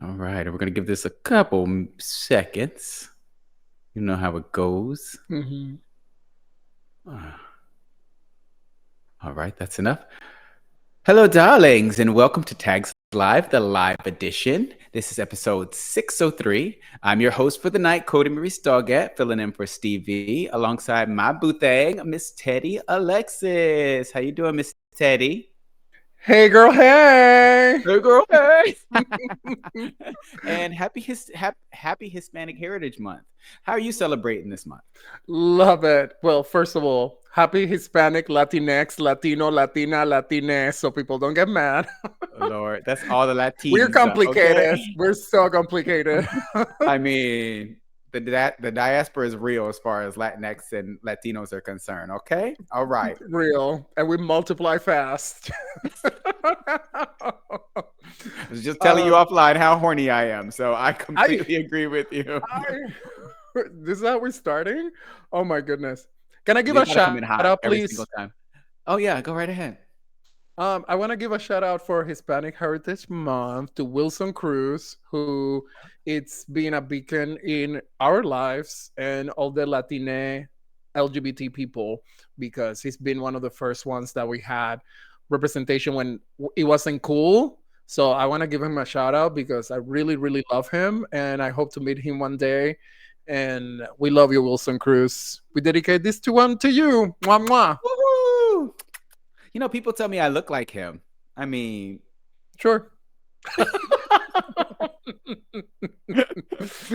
All right, we're gonna give this a couple seconds. You know how it goes. Mm-hmm. All right, that's enough. Hello, darlings, and welcome to Tags Live, the live edition. This is episode 603. I'm your host for the night, Kodi Maurice Doggette, filling in for Stevie, alongside my boo thing, Miss Teddy Alexis. How you doing, Miss Teddy? Hey, girl. Hey. Hey, girl, hey. And happy Hispanic Heritage Month. How are you celebrating this month? Love it. Well, first of all, happy Hispanic, Latinx, Latino, Latina, Latine, so people don't get mad. Oh, Lord, that's all the We're Latins, complicated. okay? We're so complicated. I mean, the diaspora is real as far as Latinx and Latinos are concerned, okay? All right. Real. And we multiply fast. I was just telling you offline how horny I am, so I completely agree with you. This is how we're starting? Oh, my goodness. Can I give You a gotta come shout in hot out, every please? single time. Oh yeah, go right ahead. I want to give a shout out for Hispanic Heritage Month to Wilson Cruz, who it's been a beacon in our lives and all the Latine LGBT people, because he's been one of the first ones that we had representation when it wasn't cool. So I want to give him a shout out because I really, really love him and I hope to meet him one day. And we love you, Wilson Cruz. We dedicate this to one to you. Mwah, mwah. Woo-hoo! You know, people tell me I look like him. I mean, Sure.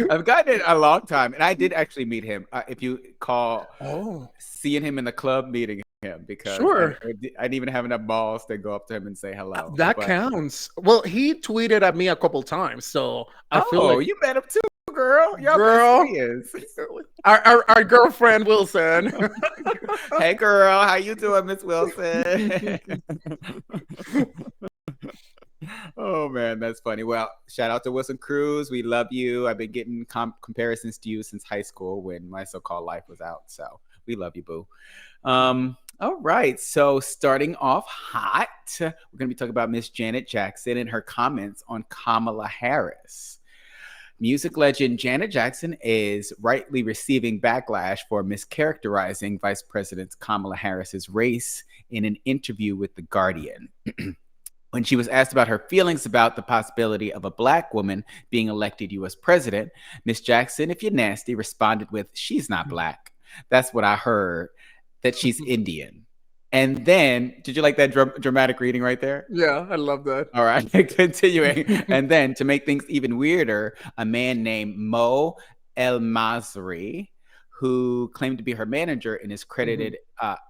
I've gotten it a long time, and I did actually meet him. If you call seeing him in the club, meeting him, because Sure. I didn't even have enough balls to go up to him and say hello. That But counts. Well, he tweeted at me a couple times, so I feel like you met him too, girl. Y'all girl, best friends. our girlfriend Wilson. Hey, girl, how you doing, Miss Wilson? Oh man, that's funny. Well, shout out to Wilson Cruz. We love you. I've been getting comparisons to you since high school when my so-called life was out. So we love you, boo. All right. So starting off hot, we're gonna be talking about Miss Janet Jackson and her comments on Kamala Harris. Music legend Janet Jackson is rightly receiving backlash for mischaracterizing Vice President Kamala Harris's race in an interview with The Guardian. When she was asked about her feelings about the possibility of a Black woman being elected U.S. president, Miss Jackson, if you're nasty, responded with, "She's not Black. That's what I heard, that she's Indian." And then, did you like that dramatic reading right there? Yeah, I love that. All right, continuing. And then, to make things even weirder, a man named Mo El Masri, who claimed to be her manager and is credited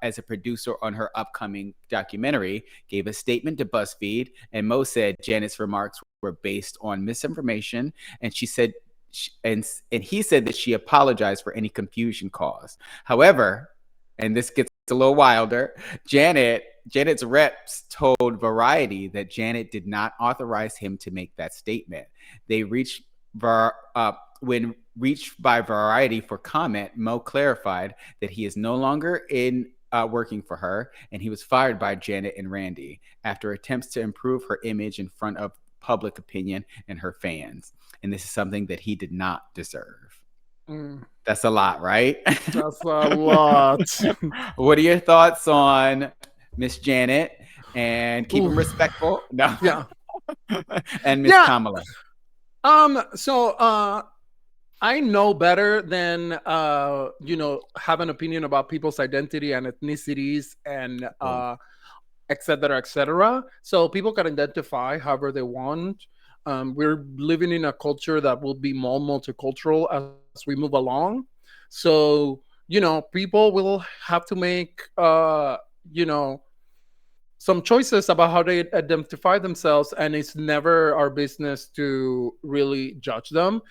as a producer on her upcoming documentary, gave a statement to BuzzFeed. And Mo said Janet's remarks were based on misinformation. And she said, and he said that she apologized for any confusion caused. However, and this gets a little wilder, Janet's reps told Variety that Janet did not authorize him to make that statement. They reached when reached by Variety for comment, Mo clarified that he is no longer working for her, and he was fired by Janet and Randy after attempts to improve her image in front of public opinion and her fans. And this is something that he did not deserve. That's a lot, right? That's a lot. What are your thoughts on Miss Janet? And keep them respectful. No. Yeah. And Miss Kamala. So I know better than have an opinion about people's identity and ethnicities and et cetera, et cetera. So people can identify however they want. We're living in a culture that will be more multicultural as we move along. So, people will have to make, some choices about how they identify themselves, and it's never our business to really judge them.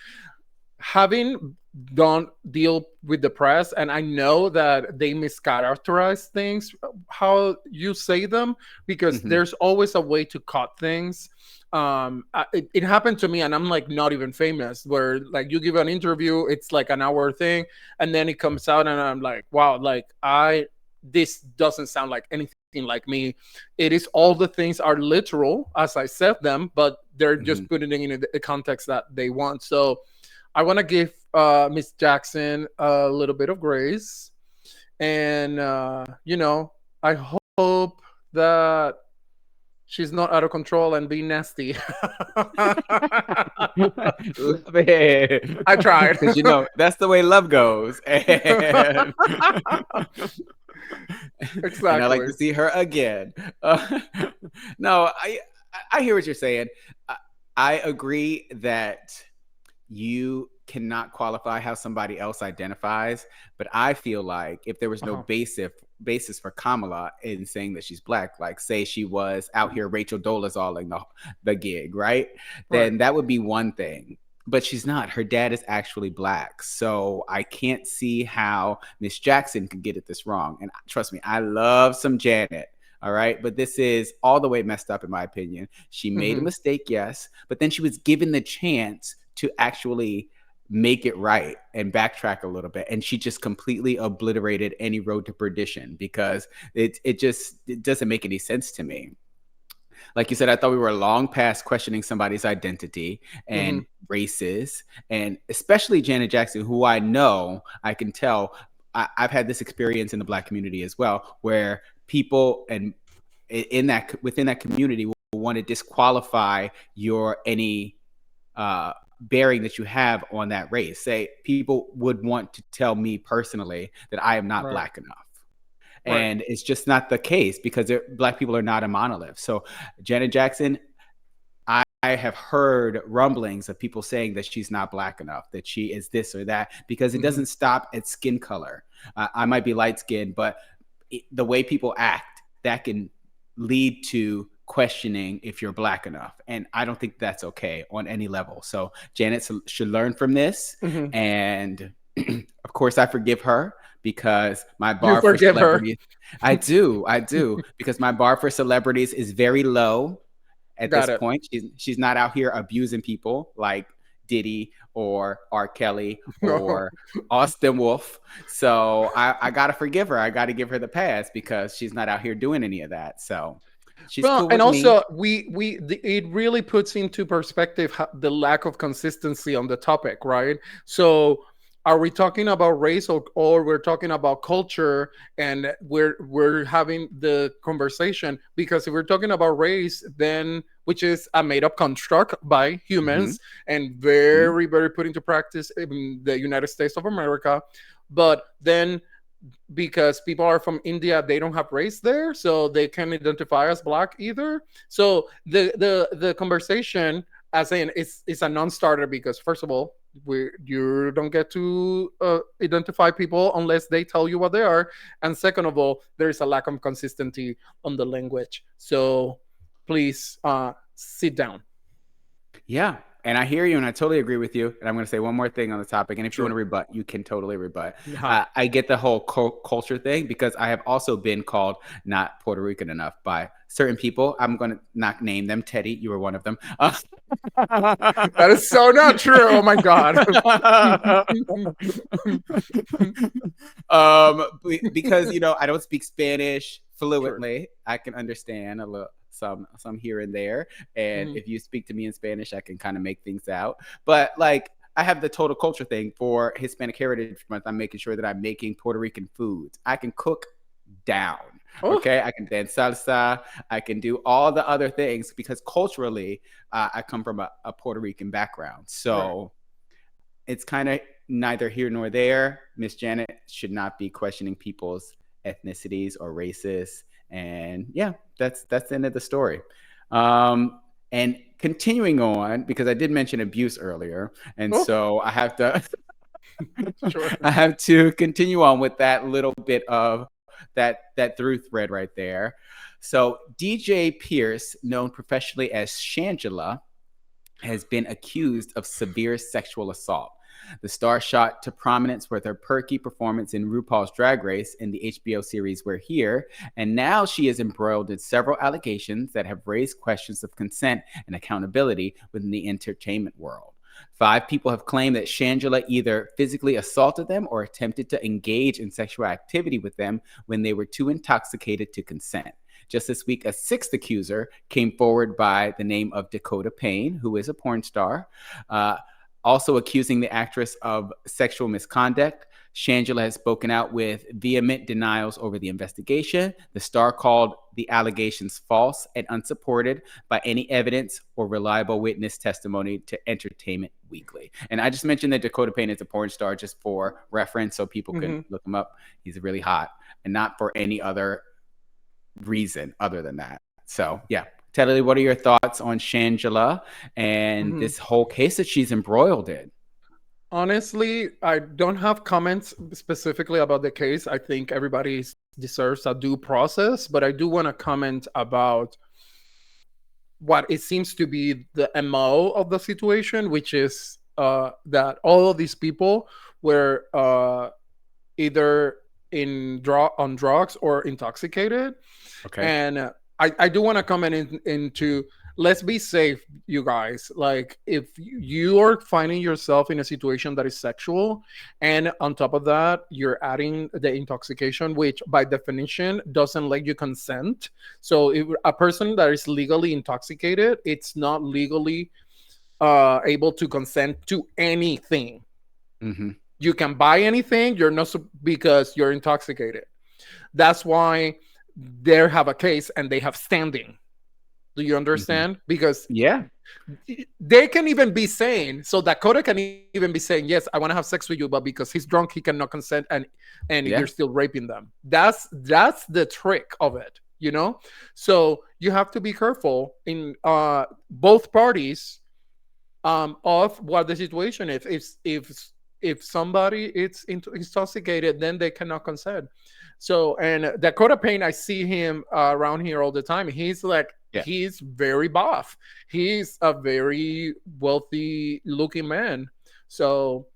Having done deal with the press, and I know that they mischaracterize things, how you say them, because there's always a way to cut things. It happened to me, and I'm like not even famous, where like you give an interview, it's like an hour thing, and then it comes out and I'm like, wow, like this doesn't sound like anything like me. It is, all the things are literal as I said them, but they're Mm-hmm. just putting it in the context that they want. So I want to give Miss Jackson a little bit of grace, and I hope that she's not out of control and being nasty. Love it. I tried. Because that's the way love goes. And and I like Exactly. to see her again. No, I hear what you're saying. I agree that you cannot qualify how somebody else identifies, but I feel like if there was no basis for Kamala in saying that she's black, like say she was out here Rachel Dolezal the gig, right? Then that would be one thing. But she's not. Her dad is actually black. So I can't see how Miss Jackson could get this wrong. And trust me, I love some Janet. All right. But this is all the way messed up, in my opinion. She made a mistake, yes. But then she was given the chance to actually make it right and backtrack a little bit. And she just completely obliterated any road to perdition because it doesn't make any sense to me. Like you said, I thought we were long past questioning somebody's identity and races, and especially Janet Jackson, who I know, I can tell, I've had this experience in the Black community as well, where people and within that community will want to disqualify any bearing that you have on that race. Say people would want to tell me personally that I am not black enough. And it's just not the case because Black people are not a monolith. So Janet Jackson, I have heard rumblings of people saying that she's not black enough, that she is this or that, because it doesn't stop at skin color. I might be light skinned, but the way people act, that can lead to questioning if you're black enough. And I don't think that's okay on any level. So Janet should learn from this. And of course, I forgive her. Because my bar for celebrities, I do, because my bar for celebrities is very low at this point. She's not out here abusing people like Diddy or R. Kelly or Austin Wolf. So I gotta forgive her. I gotta give her the pass because she's not out here doing any of that. So she's cool with and also me. it really puts into perspective the lack of consistency on the topic, right? So are we talking about race or we're talking about culture, and we're having the conversation? Because if we're talking about race, then which is a made up construct by humans and very put into practice in the United States of America, but then because people are from India, they don't have race there, so they can't identify as black either. So the conversation, as in, it's a non-starter because first of all, you don't get to identify people unless they tell you what they are, and second of all, there is a lack of consistency on the language. So please sit down. Yeah, and I hear you, and I totally agree with you. And I'm going to say one more thing on the topic, and if you want to rebut, you can totally rebut. I get the whole culture thing because I have also been called not Puerto Rican enough by certain people. I'm going to not name them. Teddy, you were one of them. That is so not true. Oh my God. Because I don't speak Spanish fluently. I can understand a little some here and there, and if you speak to me in Spanish, I can kind of make things out. But like, I have the total culture thing for Hispanic Heritage Month. I'm making sure that I'm making Puerto Rican foods. I can cook down. Okay, I can dance salsa. I can do all the other things because culturally, I come from a Puerto Rican background. So it's kind of neither here nor there. Miss Janet should not be questioning people's ethnicities or races. And yeah, that's the end of the story. And continuing on, because I did mention abuse earlier, and so I have to I have to continue on with that little bit of that through thread right there. So DJ Pierce, known professionally as Shangela, has been accused of severe sexual assault. The star shot to prominence with her perky performance in RuPaul's Drag Race in the HBO series We're Here, and now she is embroiled in several allegations that have raised questions of consent and accountability within the entertainment world. 5 people have claimed that Shangela either physically assaulted them or attempted to engage in sexual activity with them when they were too intoxicated to consent. Just this week, a sixth accuser came forward by the name of Dakota Payne, who is a porn star, also accusing the actress of sexual misconduct. Shangela has spoken out with vehement denials over the investigation. The star called the allegations false and unsupported by any evidence or reliable witness testimony to Entertainment Weekly. And I just mentioned that Dakota Payne is a porn star just for reference so people can look him up. He's really hot and not for any other reason other than that. So, yeah. Teddy, what are your thoughts on Shangela and this whole case that she's embroiled in? Honestly, I don't have comments specifically about the case. I think everybody deserves a due process, but I do want to comment about what it seems to be the MO of the situation, which is that all of these people were either on drugs or intoxicated. Okay. And I do want to comment into, let's be safe, you guys. Like, if you are finding yourself in a situation that is sexual, and on top of that, you're adding the intoxication, which by definition doesn't let you consent. So if a person that is legally intoxicated, it's not legally able to consent to anything. You can buy anything, you're not, because you're intoxicated. That's why they have a case and they have standing. Do you understand? Because they can even be saying, so Dakota can even be saying, yes, I want to have sex with you, but because he's drunk, he cannot consent, and you're still raping them. That's the trick of it, you know? So you have to be careful in both parties of what the situation is. If somebody is intoxicated, then they cannot consent. So, and Dakota Payne, I see him around here all the time. He's like, he's very buff. He's a very wealthy looking man. So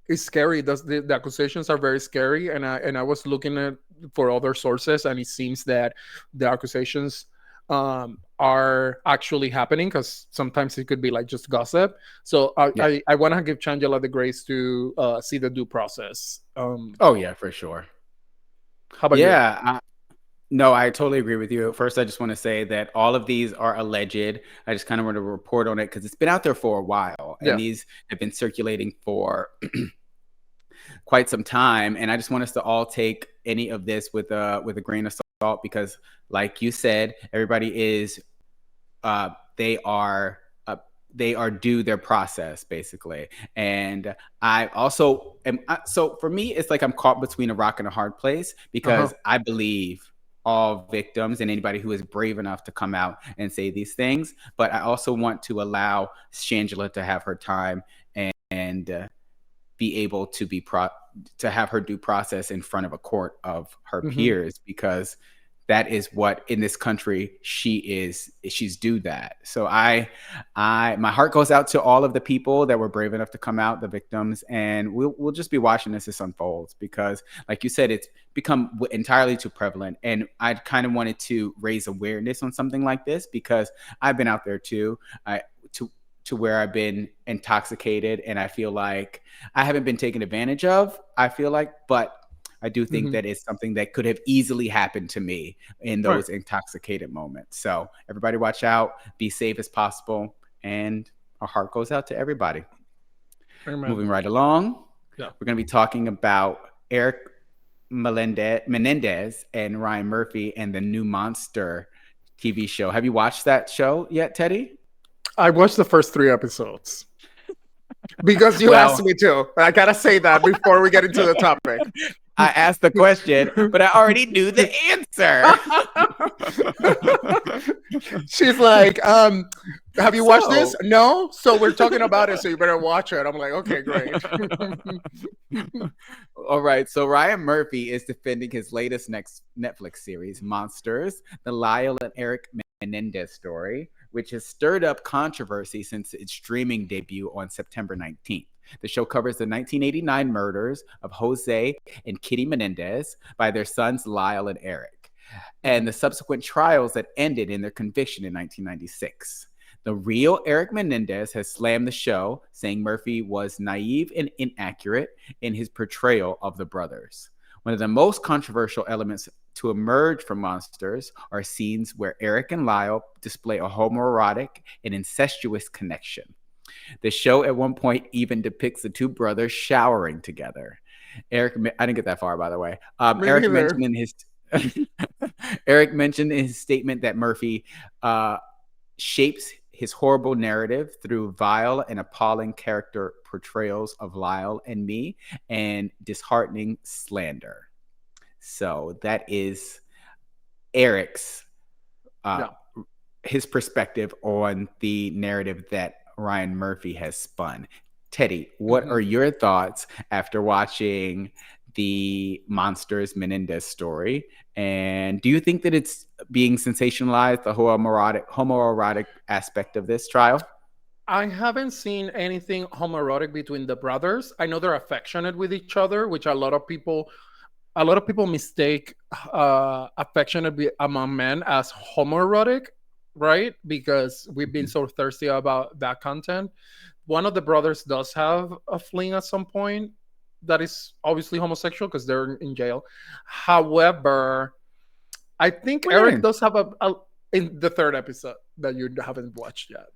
it's scary. The accusations are very scary. And I was looking for other sources, and it seems that the accusations are actually happening, because sometimes it could be like just gossip. So I want to give Shangela the grace to see the due process. Oh yeah, for sure. How about you? No, I totally agree with you. First, I just want to say that all of these are alleged. I just kind of want to report on it because it's been out there for a while, and these have been circulating for quite some time. And I just want us to all take any of this with a grain of salt, because, like you said, everybody is they are due their process, basically. And I also am, so for me, it's like I'm caught between a rock and a hard place, because I believe all victims and anybody who is brave enough to come out and say these things. But I also want to allow Shangela to have her time and be able to to have her due process in front of a court of her peers, because that is what in this country she's due that. So my heart goes out to all of the people that were brave enough to come out, the victims, and we'll just be watching this unfolds, because like you said, it's become entirely too prevalent. And I kind of wanted to raise awareness on something like this, because I've been out there too, to where I've been intoxicated, and I feel like I haven't been taken advantage of, but I do think that it's something that could have easily happened to me in those intoxicated moments. So everybody watch out, be safe as possible, and our heart goes out to everybody. Amen. Moving right along, we're going to be talking about Eric Menendez and Ryan Murphy and the new Monster TV show. Have you watched that show yet, Teddy? I watched the first 3 episodes. Because you asked me to. I gotta say that before we get into the topic. I asked the question, but I already knew the answer. She's like, have you watched this? No? So we're talking about it, so you better watch it. I'm like, okay, great. All right. So Ryan Murphy is defending his latest next Netflix series, Monsters, the Lyle and Eric Menendez story, which has stirred up controversy since its streaming debut on September 19th. The show covers the 1989 murders of Jose and Kitty Menendez by their sons Lyle and Eric, and the subsequent trials that ended in their conviction in 1996. The real Eric Menendez has slammed the show, saying Murphy was naive and inaccurate in his portrayal of the brothers. One of the most controversial elements to emerge from Monsters are scenes where Eric and Lyle display a homoerotic and incestuous connection. The show at one point even depicts the two brothers showering together. I didn't get that far, by the way. Eric mentioned in his Eric mentioned in his statement that Murphy shapes his horrible narrative through vile and appalling character portrayals of Lyle and me and disheartening slander. So that is Eric's his perspective on the narrative that Ryan Murphy has spun. Teddy, what are your thoughts after watching the Monsters Menendez story? And do you think that it's being sensationalized, the homoerotic aspect of this trial? I haven't seen anything homoerotic between the brothers. I know they're affectionate with each other, which a lot of people mistake affectionate among men as homoerotic, right? Because we've been so thirsty about that content. One of the brothers does have a fling at some point that is obviously homosexual because they're in jail. However, I think Eric does have a in the third episode that you haven't watched yet.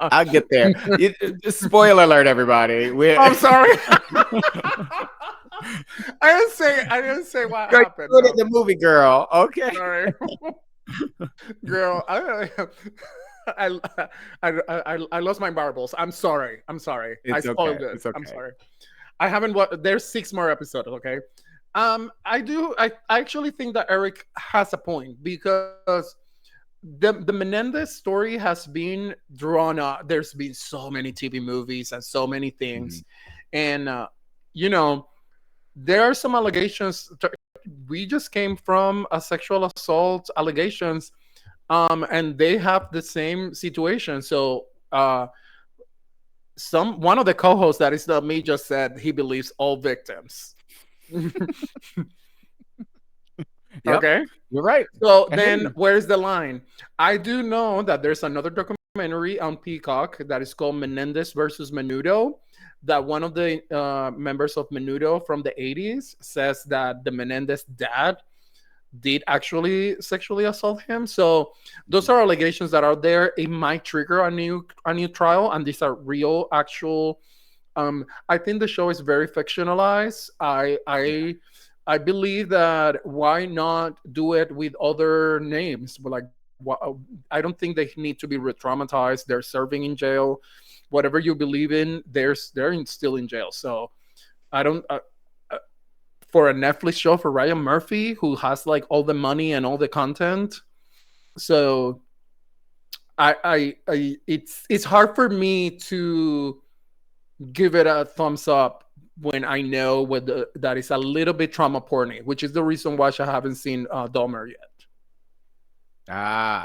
I'll get there. Spoiler alert, everybody. I'm sorry. I didn't say what happened. Good at the movie, girl. Okay. Sorry. Girl, I lost my marbles. I'm sorry. I spoiled it. I'm sorry. I haven't watched. There's 6 more episodes. Okay. I actually think that Eric has a point because the Menendez story has been drawn up. There's been so many TV movies and so many things, and there are some allegations. We just came from a sexual assault allegations. And they have the same situation. So one of the co-hosts that is not me just said he believes all victims. Okay, you're right. So then where's the line? I do know that there's another documentary on Peacock that is called Menendez versus Menudo, that one of the members of Menudo from the 80s says that the Menendez dad did actually sexually assault him. So those are allegations that are there. It might trigger a new trial, and these are real, actual. I think the show is very fictionalized. I believe that why not do it with other names? Like, I don't think they need to be re-traumatized. They're serving in jail. Whatever you believe in, they're still in jail. So I don't. For a Netflix show for Ryan Murphy, who has like all the money and all the content, so it's hard for me to give it a thumbs up when I know that is a little bit trauma porny, which is the reason why I haven't seen Dahmer yet.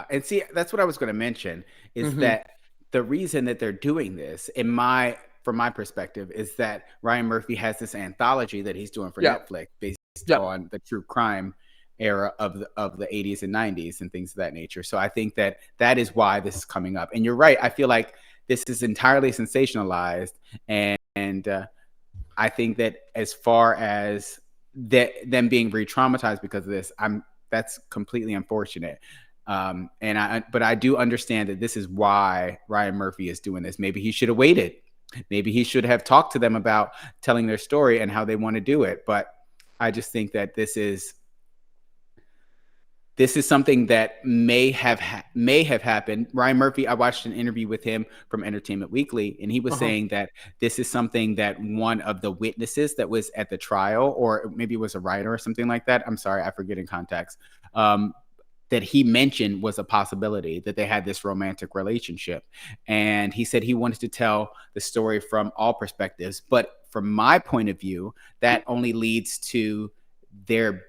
And see, that's what I was going to mention is that the reason that they're doing this, from my perspective, is that Ryan Murphy has this anthology that he's doing for Netflix based on the true crime era of the 80s and 90s and things of that nature. So I think that is why this is coming up. And you're right. I feel like this is entirely sensationalized. And I think that as far as them being re-traumatized because of this, that's completely unfortunate. But I do understand that this is why Ryan Murphy is doing this. Maybe he should have waited. Maybe he should have talked to them about telling their story and how they want to do it. But I just think that this is something that may have happened. Ryan Murphy, I watched an interview with him from Entertainment Weekly, and he was saying that this is something that one of the witnesses that was at the trial, or maybe it was a writer or something like that. I'm sorry, I forget in context. That he mentioned was a possibility that they had this romantic relationship. And he said he wanted to tell the story from all perspectives. But from my point of view, that only leads to there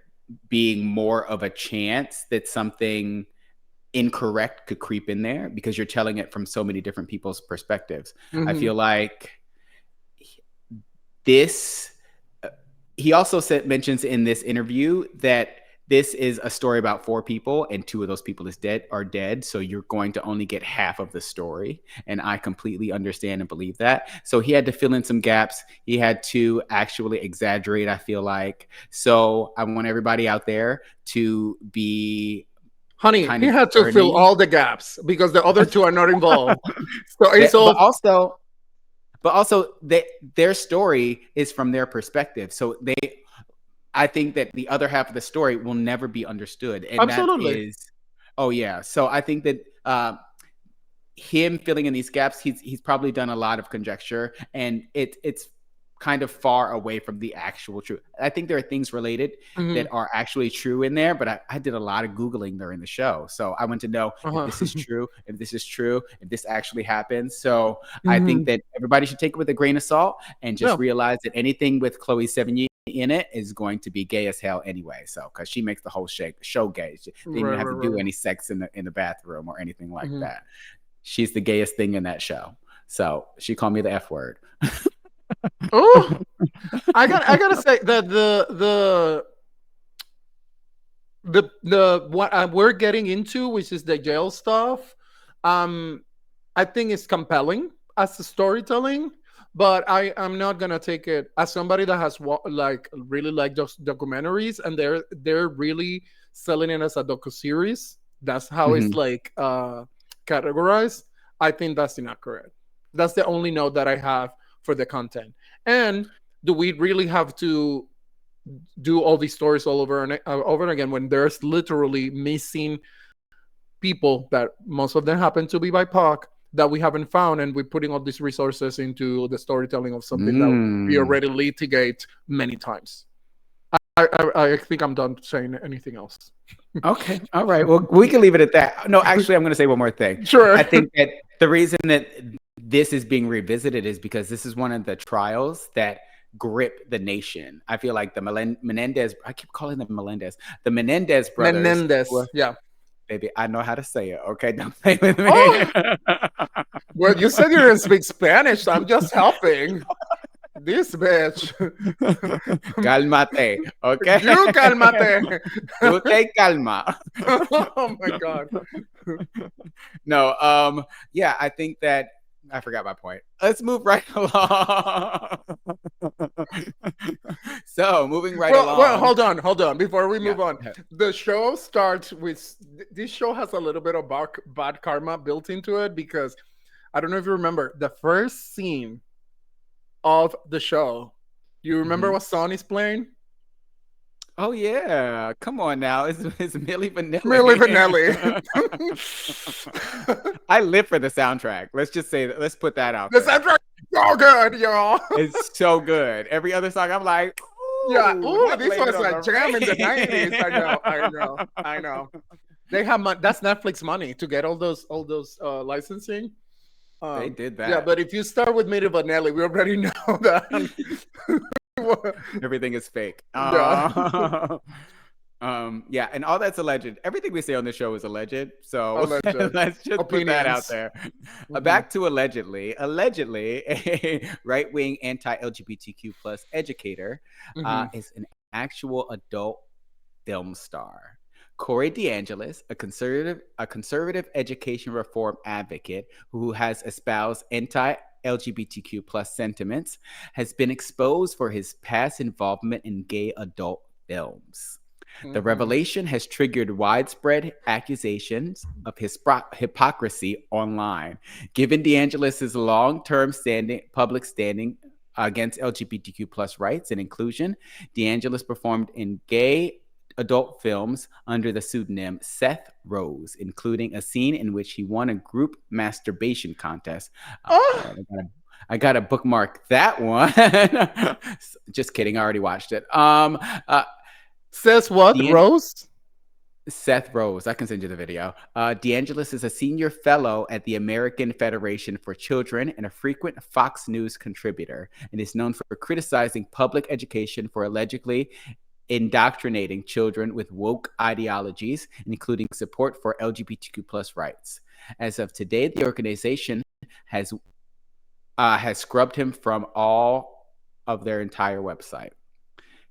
being more of a chance that something incorrect could creep in there because you're telling it from so many different people's perspectives. I feel like this, he also mentions in this interview that this is a story about 4 people and 2 of those people are dead. So you're going to only get half of the story. And I completely understand and believe that. So he had to fill in some gaps. He had to actually exaggerate, I feel like. So I want everybody out there to be Honey, kind he of had to fill discerning. all the gaps because the other 2 are not involved. So it's But all. also their story is from their perspective. So I think that the other half of the story will never be understood. And that Absolutely. is, oh yeah. So I think that him filling in these gaps, he's probably done a lot of conjecture, and it's kind of far away from the actual truth. I think there are things related that are actually true in there, but I did a lot of Googling during the show. So I want to know if this is true, if this actually happens. So I think that everybody should take it with a grain of salt and just realize that anything with Chloe Sevigny in it is going to be gay as hell anyway. So because she makes the whole show gay. They didn't even have to do any sex in the bathroom or anything like that. She's the gayest thing in that show. So she called me the F word. Oh, I gotta say that the what we're getting into, which is the jail stuff, I think it's compelling as a storytelling, but I'm not gonna take it as somebody that has really like those documentaries, and they're really selling it as a docuseries. That's how it's like categorized. I think that's inaccurate. That's the only note that I have for the content. And do we really have to do all these stories all over and over again when there's literally missing people that most of them happen to be BIPOC that we haven't found, and we're putting all these resources into the storytelling of something that we already litigate many times. I think I'm done saying anything else. Okay. All right. Well, we can leave it at that. No, actually, I'm going to say one more thing. Sure. I think that the reason that this is being revisited is because this is one of the trials that grip the nation. I feel like the Menendez, I keep calling them Melendez, the Menendez brothers. Menendez, yeah. Baby, I know how to say it. Okay, don't play with me. Oh! Well, you said you didn't speak Spanish, so I'm just helping. This bitch. Calmate, okay? You calmate. You take calma. Oh my God. No, yeah, I think that I forgot my point. Let's move right along. So, moving right along. Well, hold on. Before we move on, the show starts with this show has a little bit of bad karma built into it because I don't know if you remember the first scene of the show. You remember what song is playing? Oh yeah, come on now! It's Milli Vanilli. Milli Vanilli. I live for the soundtrack. Let's just say that. Let's put that out. The soundtrack is so good, y'all. It's so good. Every other song, I'm like, ooh, yeah. Ooh, this was a jam in the 90s. I know. They have that's Netflix money to get all those licensing. They did that. Yeah, but if you start with Milli Vanilli, we already know that. Everything is fake. Yeah. Yeah, and all that's alleged. Everything we say on the show is alleged. So let's just put that out there. Back to allegedly. Allegedly, a right-wing anti-LGBTQ plus educator is an actual adult film star. Corey DeAngelis, a conservative education reform advocate who has espoused anti-LGBTQ plus sentiments, has been exposed for his past involvement in gay adult films. The revelation has triggered widespread accusations of hypocrisy online. Given DeAngelis' long-term public standing against LGBTQ plus rights and inclusion, DeAngelis performed in gay adult films under the pseudonym Seth Rose, including a scene in which he won a group masturbation contest. I got to bookmark that one. Just kidding. I already watched it. Says what? Rose? Seth Rose. I can send you the video. DeAngelis is a senior fellow at the American Federation for Children and a frequent Fox News contributor, and is known for criticizing public education for allegedly indoctrinating children with woke ideologies, including support for LGBTQ plus rights. As of today, the organization has scrubbed him from all of their entire website.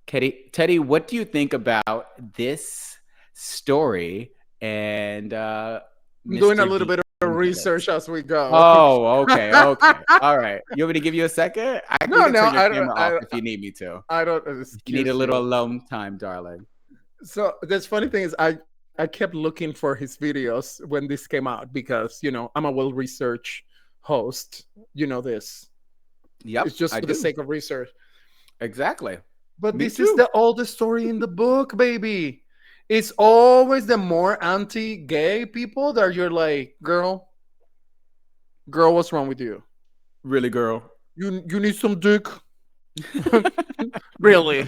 Teddy, what do you think about this story and I'm doing a Mr. little D bit of research as we go. Oh, okay, okay. All right. You want me to give you a second? We No, can no, turn your camera off if you need me to. I don't. If you need a Excuse little you. alone time, darling. So this funny thing is, I kept looking for his videos when this came out because I'm a well researched host. You know this. Yep, It's just I for the do. sake of research. Exactly. But Me this is too. the oldest story in the book, baby. It's always the more anti-gay people that you're like, girl, what's wrong with you? Really, girl. You need some dick, really?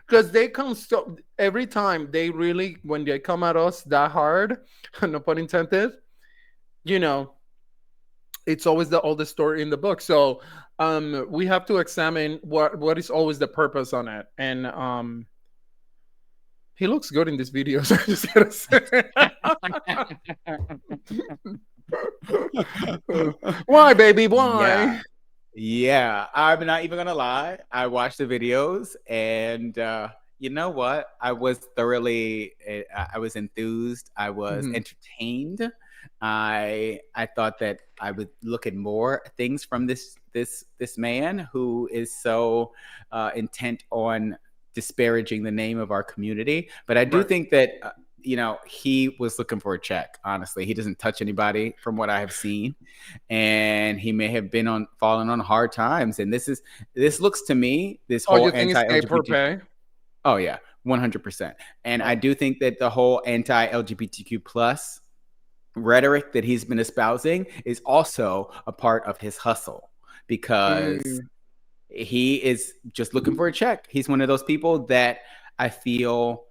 Because they come so every time they really when they come at us that hard, no pun intended. You know, it's always the oldest story in the book. So we have to examine what is always the purpose on it, and he looks good in these videos. I just gotta say. Why, baby? Yeah. Why? Yeah. I'm not even gonna lie. I watched the videos and you know what? I was enthused. I was Mhm. entertained. I thought that I would look at more things from this man who is so intent on disparaging the name of our community. But I do Right. think that he was looking for a check. Honestly, he doesn't touch anybody from what I have seen, and he may have been on fallen on hard times. And this looks to me this Oh, whole you think it's gay for anti-LGBT. pay? Oh yeah, 100%. And I Oh. do think that the whole anti-LGBTQ plus rhetoric that he's been espousing is also a part of his hustle because Mm. he is just looking for a check. He's one of those people that I feel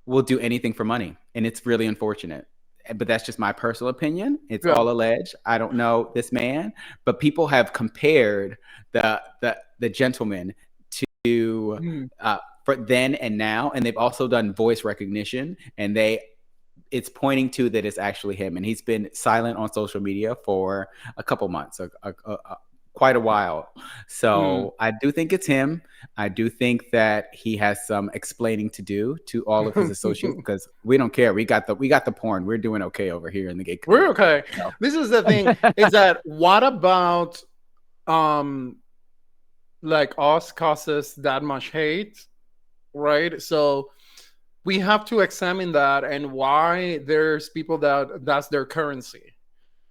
will do anything for money, and it's really unfortunate. But that's just my personal opinion. It's Yeah. all alleged. I don't know this man, but people have compared the gentleman to Mm. for then and now, and they've also done voice recognition, and it's pointing to that it's actually him, and he's been silent on social media for a couple months, quite a while. Mm. So I do think it's him. I do think that he has some explaining to do to all of his associates because we don't care. We got the porn. We're doing okay over here in the gay We're community. okay. So. This is the thing, is that what about um like us causes that much hate, right? So we have to examine that and why there's people that's their currency,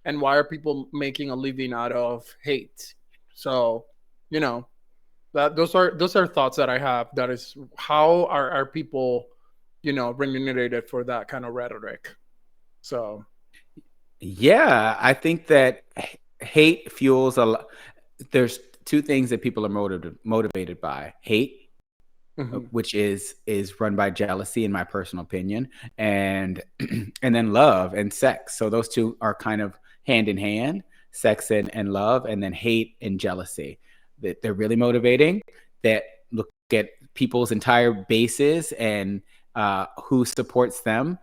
and why are people making a living out of hate. So you know that those are thoughts that I have. That is how are people remunerated for that kind of rhetoric. So Yeah, I think that hate fuels a lot. There's two things that people are motivated by: hate, mhm. which is run by jealousy, in my personal opinion, and and then love and sex. So those two are kind of hand in hand: sex and love, and then hate and jealousy. That they're really motivating. That look at people's entire bases and who supports them.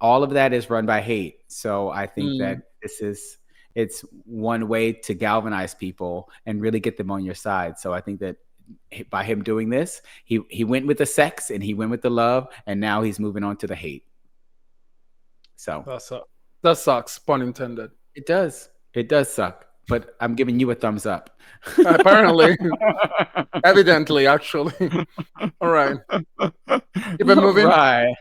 All of that is run by hate. So I think Mm. that it's one way to galvanize people and really get them on your side. So I think that by him doing this, he went with the sex and he went with the love, and now he's moving on to the hate. So That sucks, pun intended. it does suck, but I'm giving you a thumbs up. Apparently, evidently, actually. All right, keep it All moving. right.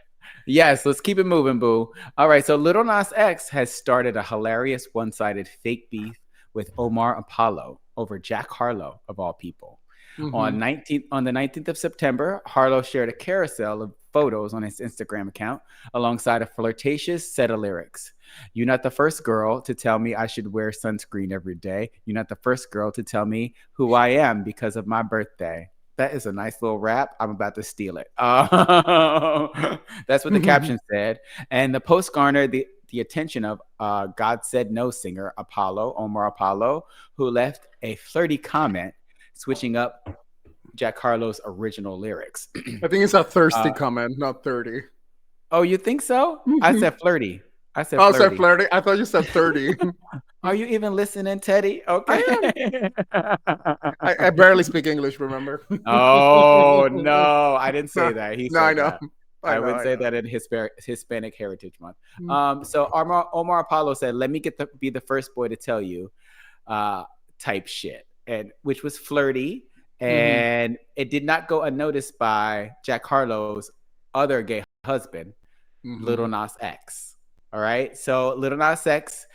Yes, let's keep it moving, boo. All right, so Lil Nas X has started a hilarious one-sided fake beef with Omar Apollo over Jack Harlow, of all people. Hmm. On the 19th of September, Harlow shared a carousel of photos on his Instagram account alongside a flirtatious set of lyrics. You're not the first girl to tell me I should wear sunscreen every day. You're not the first girl to tell me who I am because of my birthday. That is a nice little rap. I'm about to steal it. That's what the caption said. And the post garnered the attention of God Said No singer Omar Apollo, who left a flirty comment, switching up Jack Harlow's original lyrics. I think it's a thirsty uh, comment, not 30. oh, you think so? I said flirty. I said Oh, said flirty. flirty. I thought you said 30. Are you even listening, Teddy? I Okay. am. I barely speak English, remember? Oh no, I didn't say No, that. He no, I said know. that. I I know. would I say know. that in Hispanic Heritage Month. Mm, So Omar Apollo said, "Let me be the first boy to tell you," uh, type shit, and which was flirty, mhm, and it did not go unnoticed by Jack Harlow's other gay husband, Lil mhm. Nas X. All right, so Lil Nas X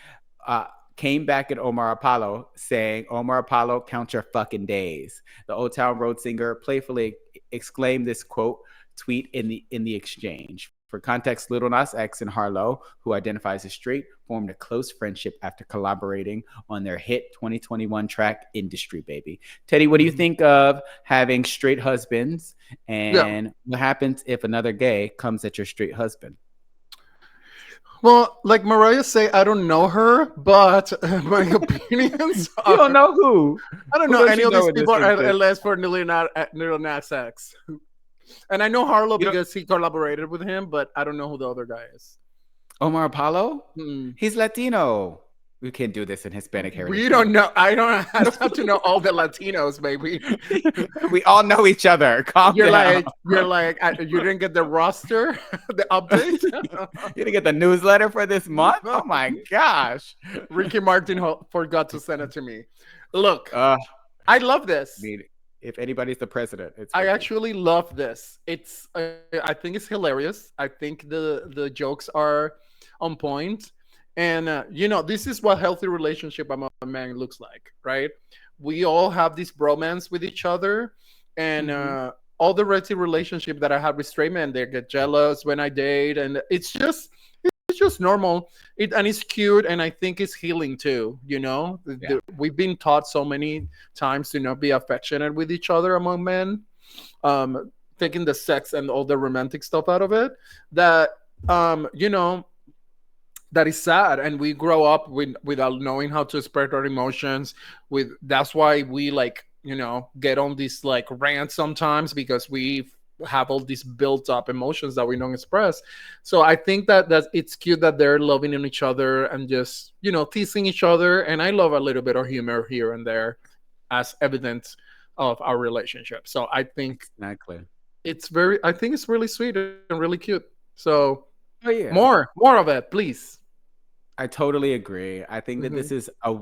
uh, came back at Omar Apollo saying, "Omar Apollo, count your fucking days." The Old Town Road singer playfully exclaimed this quote tweet in the exchange. For context, Lil Nas X and Harlow, who identifies as straight, formed a close friendship after collaborating on their hit 2021 track "Industry Baby." Teddy, what do you Mhm. think of having straight husbands, Yeah. and what happens if another gay comes at your straight husband? Well, like Mariah say, I don't know her, but my opinions You don't are know who? I don't Who know don't any you of know these in this people instance? unless for Lil Nas X. And I know Harlow You don't because he collaborated with him, but I don't know who the other guy is. Omar Apollo? Hmm. He's Latino. We can't do this in Hispanic We Heritage don't Month. know. I don't have to know all the Latinos, baby. We all know each other. Calm down. You didn't get the roster, the update. You didn't get the newsletter for this month? Oh my gosh. Ricky Martin forgot to send it to me. Look, I I love this. mean, if anybody's the president, it's I Ricky. actually love this. I think it's hilarious. I think the jokes are on point, and this is what healthy relationship among men looks like, right? We all have this bromance with each other, and Mm-hmm. all the rest of relationship that I have with straight men, they get jealous when I date, and it's just normal. And it's cute, and I think it's healing too. Yeah. We've been taught so many times to not be affectionate with each other among men, taking the sex and all the romantic stuff out of it. That um, you know that is sad, and we grow up without knowing how to express our emotions. That's why we like get on these like rants sometimes because we have all these built up emotions that we don't express. So I think that it's cute that they're loving in each other and just teasing each other, and I love a little bit of humor here and there as evidence of our relationship. So Exactly. I think it's really sweet and really cute. So Oh yeah. more of it, please. I totally agree. I think that Hmm. this is a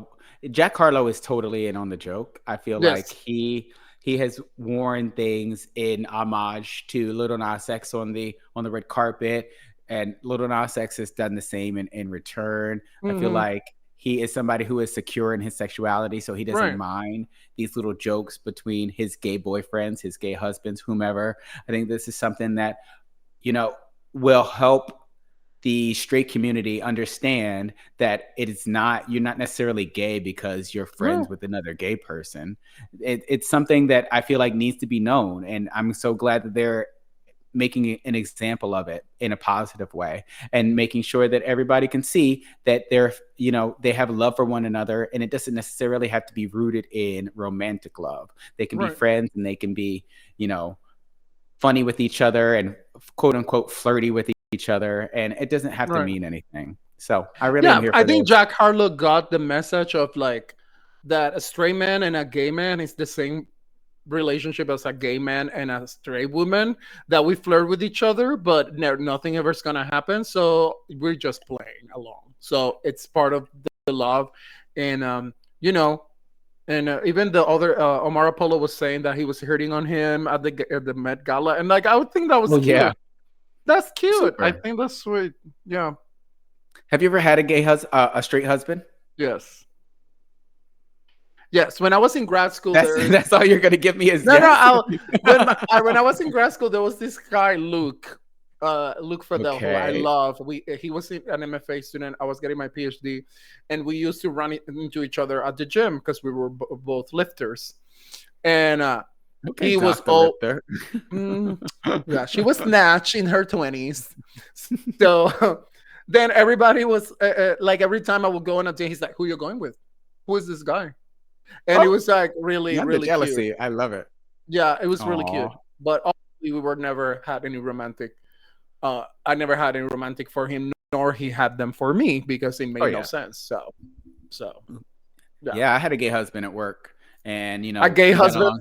Jack Harlow is totally in on the joke. I feel like Yes. he has worn things in homage to Lil Nas X on the red carpet, and Lil Nas X has done the same in return. I feel Hmm. like he is somebody who is secure in his sexuality, so he doesn't Right. mind these little jokes between his gay boyfriends, his gay husbands, whomever. I think this is something that you know will help the straight community understand that it is not you're not necessarily gay because you're friends No. with another gay person. It's something that I feel like needs to be known, and I'm so glad that they're making an example of it in a positive way and making sure that everybody can see that they have love for one another, and it doesn't necessarily have to be rooted in romantic love. They can be Right. friends, and they can be you know funny with each other and quote unquote flirty with each other, and it doesn't have to Right. mean anything. So I really am Yeah, here I for think this. Jack Harlow got the message of like that a straight man and a gay man is the same relationship as a gay man and a straight woman, that we flirt with each other, but nothing ever is gonna happen. So we're just playing along. So it's part of the love, and you know, and even the other Omar Apollo was saying that he was hitting on him at the Met Gala, and like I would think that was Well, yeah, cute. That's cute. I super. think that's sweet. Yeah. Have you ever had a straight husband? Yes. Yes. When I was in grad school, That's there. that's all you're gonna give me is No, no. yes. When I was in grad school, there was this guy Luke, Luke Fadel, who I Okay. love. He was an MFA student. I was getting my PhD, and we used to run into each other at the gym because we were both lifters. And Okay, he was Dr. all, Lifter. mm, yeah, she was Natch in her 20s. So then everybody was like, every time I would go on a date, he's like, "Who you going with? Who is this guy?" And it Oh, was like really, not the really cute. jealousy. I love it. Yeah, it was really Aw. cute. But obviously, we were never had any romantic. I never had any romantic for him, nor he had them for me because it Oh made no yeah. sense. So So Yeah, I had a gay husband at work, and a gay we got husband. along.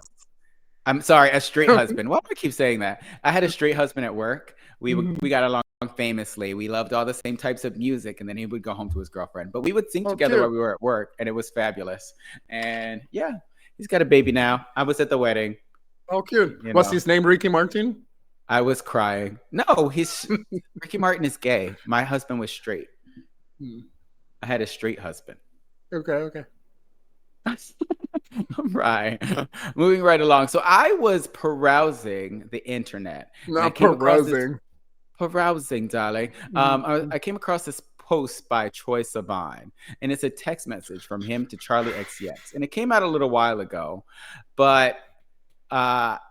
I'm sorry, a straight husband. Why do I keep saying that? I had a straight husband at work. We got along famously. We loved all the same types of music, and then he would go home to his girlfriend. But we would sing Oh, together while cute. we were at work, and it was fabulous. And yeah, he's got a baby now. I was at the wedding. Oh, cute. You What's know, his name? Ricky Martin. I was crying. No, he's Ricky Martin is gay. My husband was straight. Hmm. I had a straight husband. Okay. Okay. Right. Moving right along. So I was perusing the internet and I Not came across this perusing. perusing, darling. Mhm. I came across this post by Troye Sivan, and it's a text message from him to Charlie XCX. And it came out a little while ago, but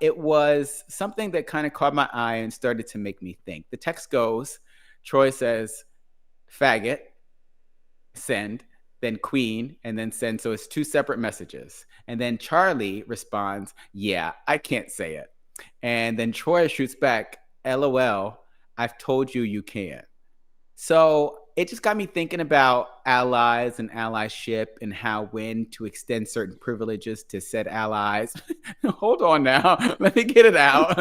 it was something that kind of caught my eye and started to make me think. The text goes, Troye says, faggot, send, then queen, and then send. So it's two separate messages. And then Charlie responds, yeah, I can't say it. And then Troye shoots back, LOL, I've told you you can't. So it just got me thinking about allies and allyship and how when to extend certain privileges to said allies. Hold on now. Let me get it out.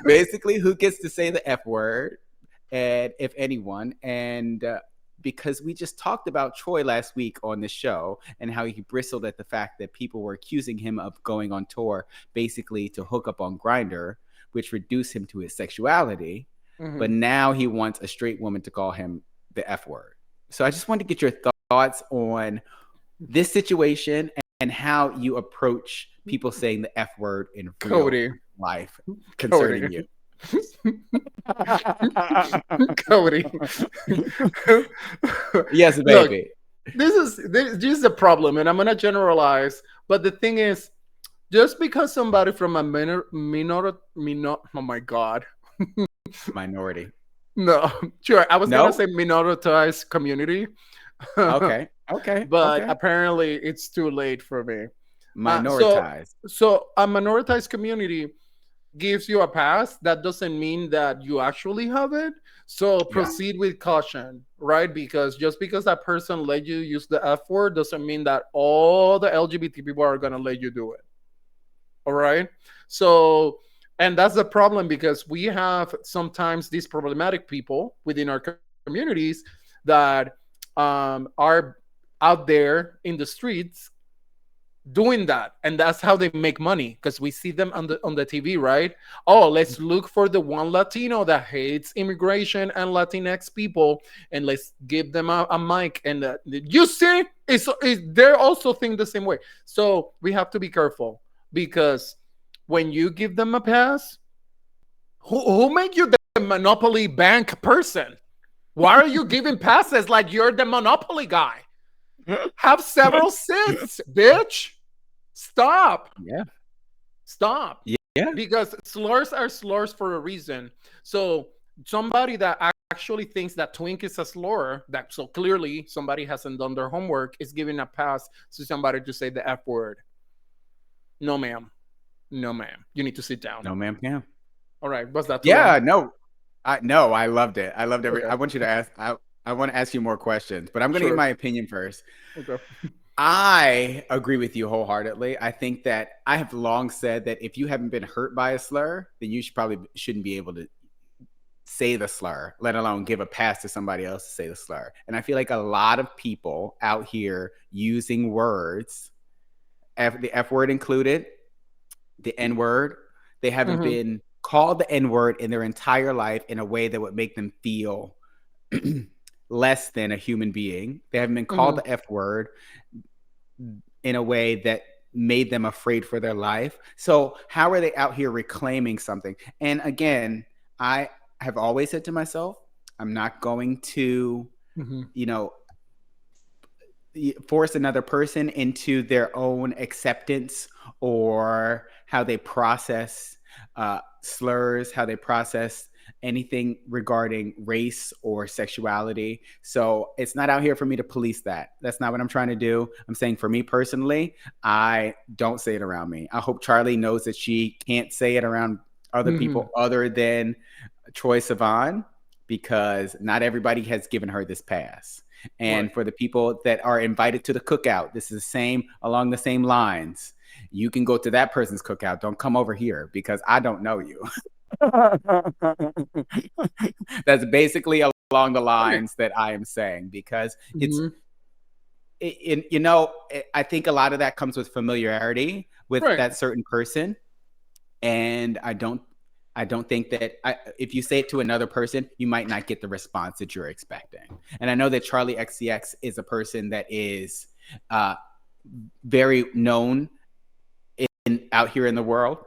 Basically, who gets to say the F word, and if anyone, and because we just talked about Troye last week on the show and how he bristled at the fact that people were accusing him of going on tour basically to hook up on Grindr, which reduced him to his sexuality. But now he wants a straight woman to call him the F word. So I just wanted to get your thoughts on this situation and how you approach people saying the F word in real Kodi. life concerning Kodi. you. Kodi. Yes, Look, baby. this is a problem, and I'm gonna generalize. But the thing is, just because somebody from a oh my god, Minority. no, sure, I was gonna No? say minoritized community, Okay. Okay. but Okay. apparently it's too late for me. So, Minoritized. so a minoritized community gives you a pass. That doesn't mean that you actually have it. So Yeah. proceed with caution, right? Because just because that person let you use the F word doesn't mean that all the LGBT people are gonna let you do it. All right. So, and that's the problem because we have sometimes these problematic people within our communities that are out there in the streets doing that, and that's how they make money because we see them on the TV, right? Oh, let's look for the one Latino that hates immigration and Latinx people, and let's give them a mic. And you see, they also think the same way. So we have to be careful because when you give them a pass, who made you the monopoly bank person? Why are you giving passes like you're the monopoly guy? Have several seats, bitch. Stop. Yeah. Stop. Yeah. Because slurs are slurs for a reason. So somebody that actually thinks that twink is a slur, that so clearly somebody hasn't done their homework, is giving a pass to somebody to say the F word. No, ma'am. No, ma'am. You need to sit down. No, ma'am. Yeah. All right. Was that too Yeah. long? No. I loved it. I loved Okay. I want you to ask. I want to ask you more questions, but I'm going to give Sure. my opinion first. Okay. I agree with you wholeheartedly. I think that I have long said that if you haven't been hurt by a slur, then you shouldn't be able to say the slur, let alone give a pass to somebody else to say the slur. And I feel like a lot of people out here using words, the F word included, the N word, they haven't been called the N word in their entire life in a way that would make them feel less than a human being. They haven't been called the F word in a way that made them afraid for their life. So how are they out here reclaiming something? And again, I have always said to myself, I'm not going to, force another person into their own acceptance or how they process slurs, how they process anything regarding race or sexuality. So it's not out here for me to police that. That's not what I'm trying to do. I'm saying for me personally, I don't say it around me. I hope Charlie knows that she can't say it around other people other than Troye Sivan, because not everybody has given her this pass. And for the people that are invited to the cookout, this is along the same lines. You can go to that person's cookout. Don't come over here because I don't know you. That's basically along the lines that I am saying, because I think a lot of that comes with familiarity with that certain person. And I don't think that if you say it to another person, you might not get the response that you're expecting. And I know that Charlie XCX is a person that is very known out here in the world,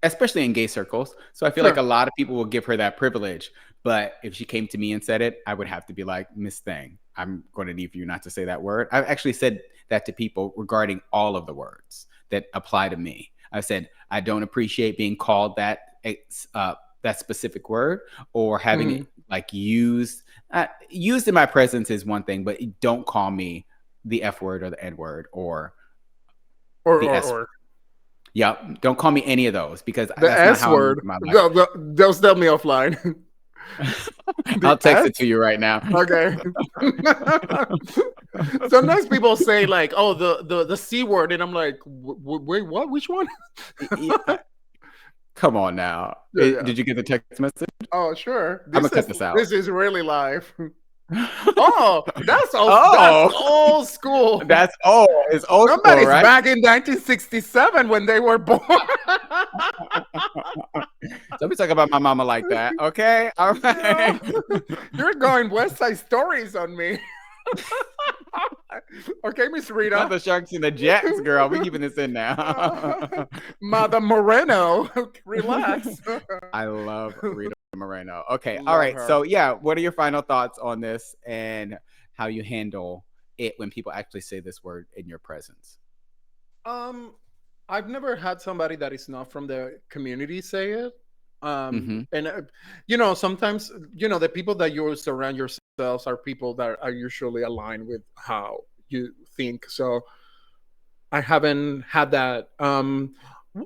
especially in gay circles. So I feel like a lot of people will give her that privilege. But if she came to me and said it, I would have to be like, Miss Thing, I'm going to need for you not to say that word. I've actually said that to people regarding all of the words that apply to me. I said, I don't appreciate being called that specific word, or having it like used in my presence is one thing, but don't call me the F word or the N word or the S word. Yeah, don't call me any of those, because the that's S word. Those tell me offline. I'll text it to you right now. Okay. Sometimes people say like, "Oh, the C word," and I'm like, "Wait, what? Which one?" Come on now. Did you get the text message? Oh, sure. I'm gonna cut this out. This is really live. Oh, that's old school. That's old. It's old Somebody's school, right? back in 1967 when they were born. Don't be talking about my mama like that, okay? All right. You're going West Side Stories on me. Okay, Miss Rita. Not the Sharks and the Jets, girl. We keeping this in now. Mother Moreno. Relax. I love Rita Moreno. Okay. All right. Her. So what are your final thoughts on this and how you handle it when people actually say this word in your presence? I've never had somebody that is not from the community say it. And sometimes the people that you surround yourselves are people that are usually aligned with how you think. So I haven't had that.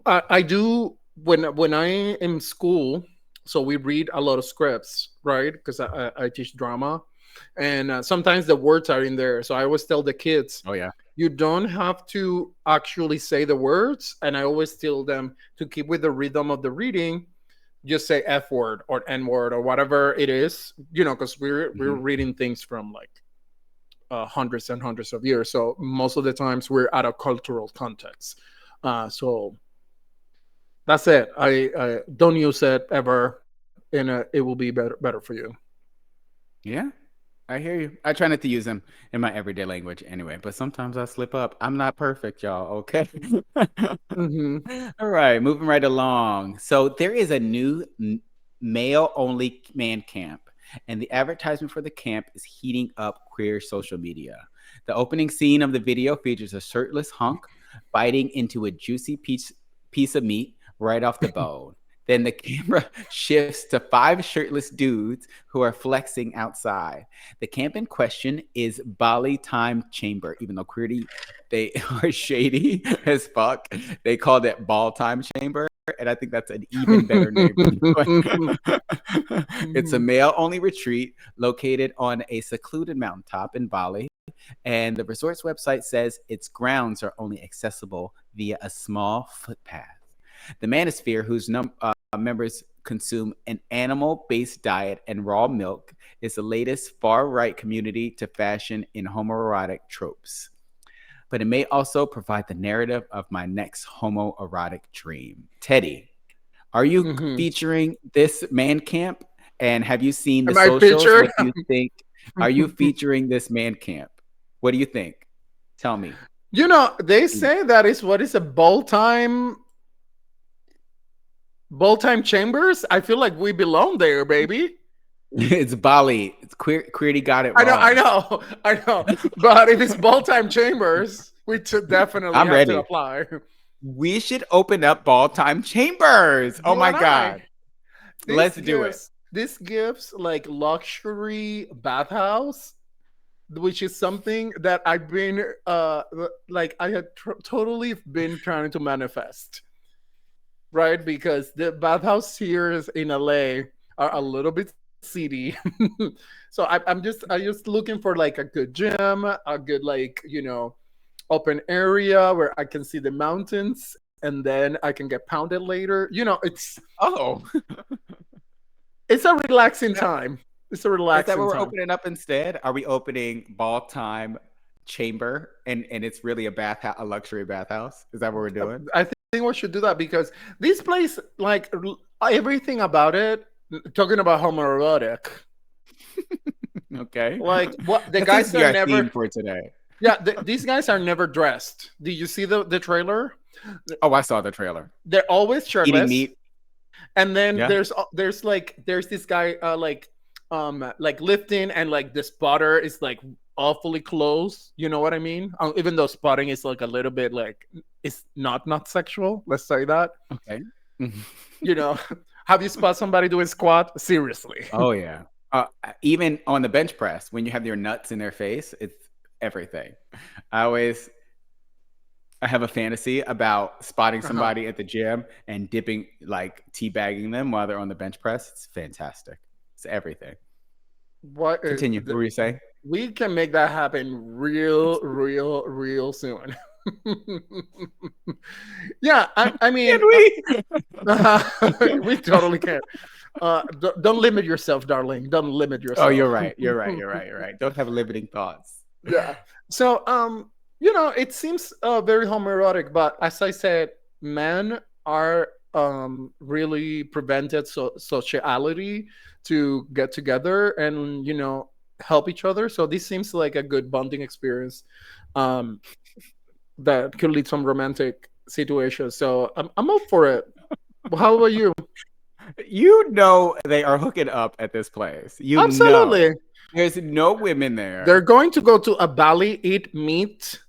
I do when I am in school. So we read a lot of scripts, right? Because I teach drama, and sometimes the words are in there. So I always tell the kids, "Oh yeah, you don't have to actually say the words." And I always tell them to keep with the rhythm of the reading. Just say F word or N word or whatever it is, because we're reading things from like hundreds and hundreds of years. So most of the times we're out of cultural context. So that's it. I don't use it ever, and it will be better for you. Yeah, I hear you. I try not to use them in my everyday language anyway, but sometimes I slip up. I'm not perfect, y'all, okay? All right, moving right along. So there is a new male-only man camp, and the advertisement for the camp is heating up queer social media. The opening scene of the video features a shirtless hunk biting into a juicy piece of meat right off the bone. Then the camera shifts to 5 shirtless dudes who are flexing outside. The camp in question is Bali Time Chamber. Even though queerty, they are shady as fuck, they called it Ball Time Chamber. And I think that's an even better name. It's a male-only retreat located on a secluded mountaintop in Bali. And the resort's website says its grounds are only accessible via a small footpath. The Manosphere, whose members consume an animal-based diet and raw milk, is the latest far-right community to fashion in homoerotic tropes. But it may also provide the narrative of my next homoerotic dream. Teddy, are you featuring this man camp? And have you seen the socials? What do you think? Are you featuring this man camp? What do you think? Tell me. They say that is what is a ball time chambers. I feel like we belong there, baby. It's Bali. It's queerty got it wrong. I know. But if it's ball time chambers, we definitely have to apply. We should open up ball time chambers. Oh my God. Let's do it. This gives like luxury bathhouse, which is something that I've been I had totally been trying to manifest. Right, because the bathhouse here in LA are a little bit city. So I'm just looking for like a good gym, a good like open area where I can see the mountains, and then I can get pounded later. Oh, It's a relaxing that, time. It's a is that relaxing what we're time. opening up instead? Are we opening ball time chamber and it's really a luxury bathhouse? Is that what we're doing? I think we should do that because this place, like everything about it, talking about homoerotic, Okay, like what the that seems to guys be are our theme never. for today. Yeah, these guys are never dressed. Did you see the trailer? Oh, I saw the trailer. They're always Eating shirtless, meat. and then Yeah. there's this guy like lifting, and like the spotter is like awfully close. You know what I mean? Even though spotting is like a little bit like it's not sexual. Let's say that. Okay. You know, have you spot somebody doing squat? Seriously. Oh yeah. Even on the bench press, when you have your nuts in their face, it's everything. I always I have a fantasy about spotting Uh-huh. somebody at the gym and dipping, like teabagging them while they're on the bench press. It's fantastic. It's everything. What Continue. What were you saying? we can make that happen real soon. Yeah, I mean, Can we? we totally can. Don't limit yourself, darling. Don't limit Oh, yourself. you're right. You're right. You're right. You're right. Don't have limiting thoughts. Yeah. So, it seems very homoerotic, but as I said, men are really prevented sociality to get together and help each other. So this seems like a good bonding experience um, that could lead some romantic situations. So I'm up for it. How about you? You know they are hooking up at this place. You know. Absolutely. There's no women They're there. going to go to a valley, eat meat,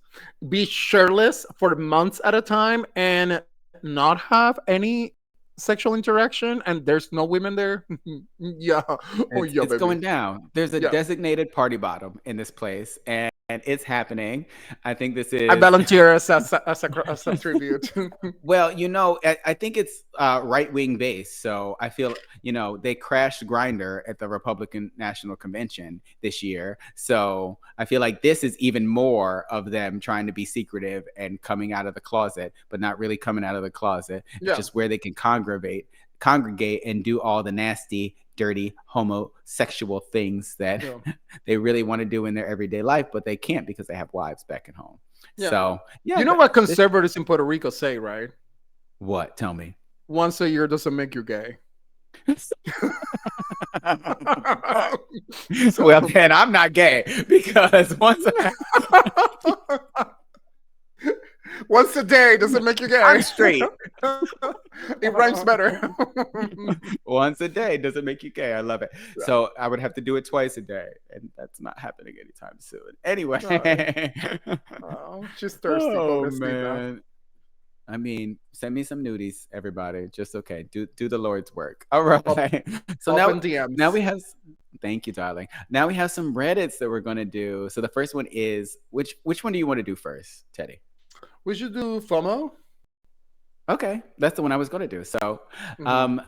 be shirtless for months at a time, and not have any sexual interaction. And there's no women there. Yeah. Oh yeah, It's baby. going down. There's a Yeah. designated party bottom in this place, and it's happening. I think this I is volunteer as a tribute. well, I think it's right wing based. So I feel, they crashed Grinder at the Republican National Convention this year. So I feel like this is even more of them trying to be secretive and coming out of the closet, but not really coming out of the closet. It's Yeah. just where they can congregate and do all the nasty, dirty, homosexual things that Yeah. they really want to do in their everyday life, but they can't because they have wives back at home. Yeah. So yeah, You know what this conservatives in Puerto Rico say, right? what? Tell me. Once a year doesn't make you gay. Well, then I'm not gay because once a day doesn't make you gay. I'm straight. It rhymes better. Once a day doesn't make you gay. I love it. Yeah. So I would have to do it twice a day, and that's not happening anytime soon. Anyway. Oh, she's thirsty. Oh Pobrecita. man. I mean, send me some nudies, everybody. Just okay. Do the Lord's work. All right. So Open DMs. now we have. Thank you, darling. Now we have some Reddits that we're gonna do. So the first one is which one do you want to do first, Teddy? We should do FOMO. Okay, that's the one I was gonna do. So, Mhm.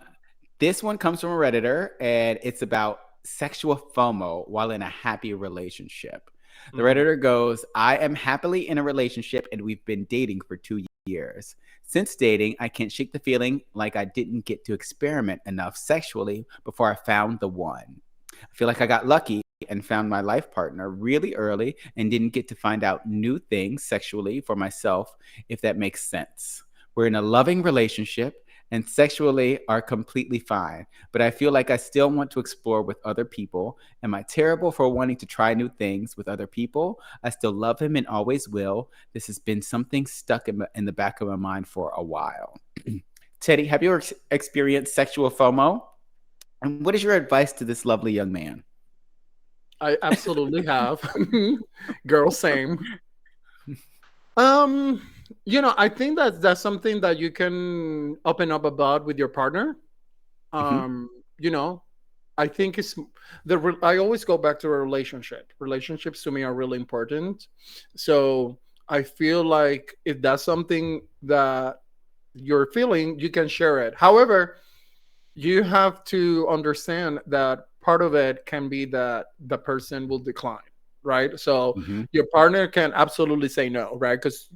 this one comes from a Redditor, and it's about sexual FOMO while in a happy relationship. The Mhm. Redditor goes, I am happily in a relationship and we've been dating for 2 years. Since dating, I can't shake the feeling like I didn't get to experiment enough sexually before I found the one. I feel like I got lucky and found my life partner really early and didn't get to find out new things sexually for myself, if that makes sense. We're in a loving relationship and sexually are completely fine, but I feel like I still want to explore with other people. Am I terrible for wanting to try new things with other people? I still love him and always will. This has been something stuck in the back of my mind for a while. Teddy, have you ever experienced sexual FOMO? And what is your advice to this lovely young man? I absolutely have. Girl, same. I think that's something that you can open up about with your partner. Mhm. Um, you know, I think I always go back to a relationship. Relationships to me are really important. So I feel like if that's something that you're feeling, you can share it. However, you have to understand that part of it can be that the person will decline, right? So Hmm. your partner can absolutely say no, right? Because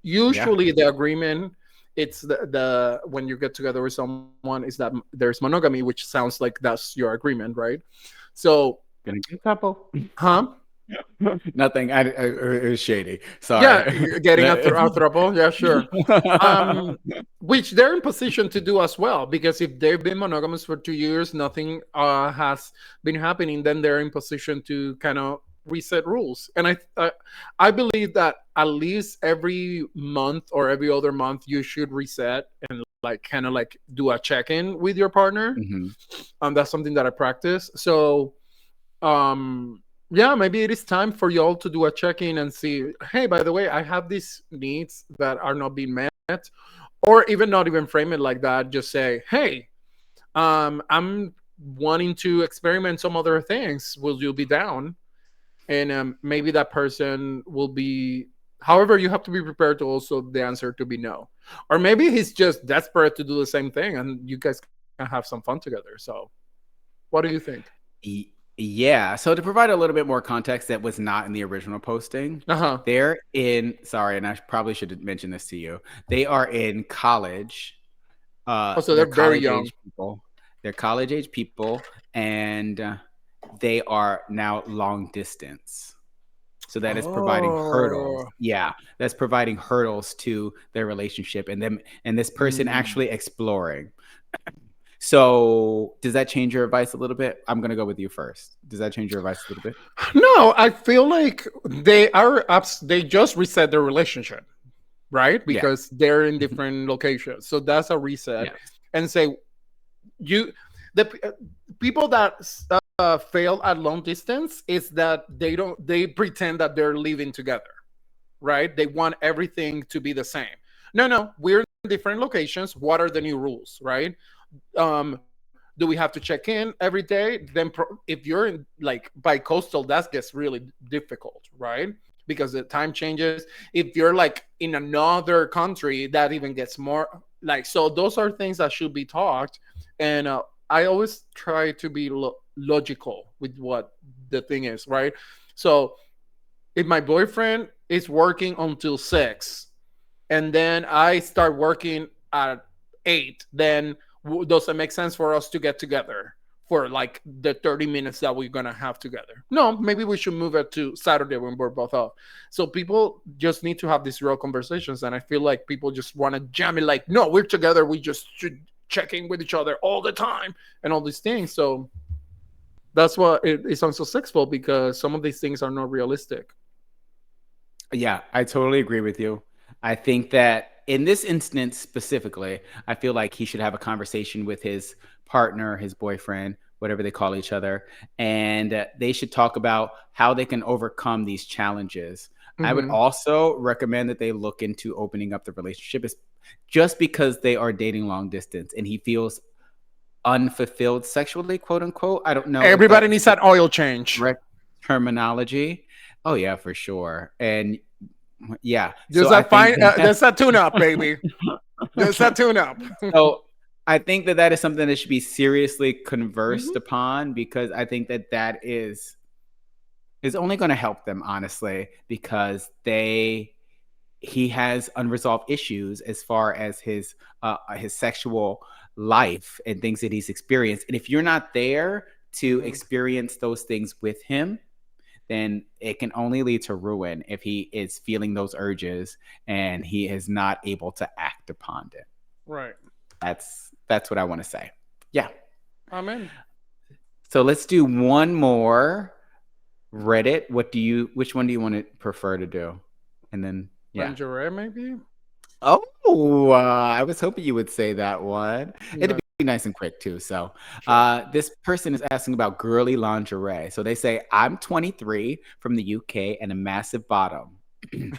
Yeah. usually the agreement, it's the when you get together with someone, is that there's monogamy, which sounds like that's your agreement, right? So, Gonna get a couple. huh? Nothing. It was shady. Yeah, Sorry. getting a throuple, yeah, sure. Which they're in position to do as well, because if they've been monogamous for 2 years, nothing has been happening, then they're in position to kind of reset rules. And I believe that at least every month or every other month, you should reset and like kind of like do a check-in with your partner. Hmm. That's something that I practice. So yeah, maybe it is time for y'all to do a check-in and see, hey, by the way, I have these needs that are not being met, or even not even frame it like that. Just say, hey, I'm wanting to experiment some other things. Will you be down? And maybe that person will be. However, you have to be prepared to also the answer to be no, or maybe he's just desperate to do the same thing, and you guys can have some fun together. So, what do you think? Yeah. So to provide a little bit more context that was not in the original posting, Uh huh. they're in, sorry, and I probably should have mentioned this to you. They are in college. Also, They're they're very college young. age people. They're college age people, and they are now long distance. So that is providing hurdles. Oh. Yeah, that's providing hurdles to their relationship and them and this person Mm. actually exploring. So does that change your advice a little bit? I'm gonna go with you first. Does that change your advice a little bit? No, I feel like they are they just reset their relationship, right? Yeah. Because they're in Mhm. different locations. So that's a reset. Yes. And say you the people that fail at long distance is that they pretend that they're living together, right? They want everything to be the same. No, we're in different locations. What are the new rules, right? Do we have to check in every day? Then if you're in like by coastal, that gets really difficult, right? Because the time changes. If you're like in another country, that even gets more like, so those are things that should be talked. And I always try to be logical with what the thing is, right? So if my boyfriend is working until 6 and then I start working at 8, then does it make sense for us to get together for like the 30 minutes that we're gonna have together? No, maybe we should move it to Saturday when we're both off. So people just need to have these real conversations, and I feel like people just want to jam it like, no, we're together, we just should check in with each other all the time and all these things. So that's what it's unsuccessful, because some of these things are not realistic. Yeah, I totally agree with you. I think that in this instance specifically, I feel like he should have a conversation with his partner, his boyfriend, whatever they call each other, and they should talk about how they can overcome these challenges. I would Hmm. also recommend that they look into opening up the relationship, is just because they are dating long distance and he feels unfulfilled sexually, quote unquote. I don't know if that Everybody is needs the an oil change. correct terminology. Oh yeah, for sure. And yeah, so Just I a think fine. that That's a tune-up, baby. Just a tune-up. so I think that that is something that should be seriously conversed Hmm. upon, because I think that that is only going to help them, honestly, because they he has unresolved issues as far as his sexual life and things that he's experienced. And if you're not there to Hmm. experience those things with him, then it can only lead to ruin if he is feeling those urges and he is not able to act upon it. Right. That's what I want to say. Yeah. Amen. So let's do one more. Reddit. Which one do you want to prefer to do? And then yeah. Lingerie, maybe. Oh, I was hoping you would say that one. It'd No, be nice and quick too. So, sure. this person is asking about girly lingerie. So they say, I'm 23 from the UK and a massive bottom.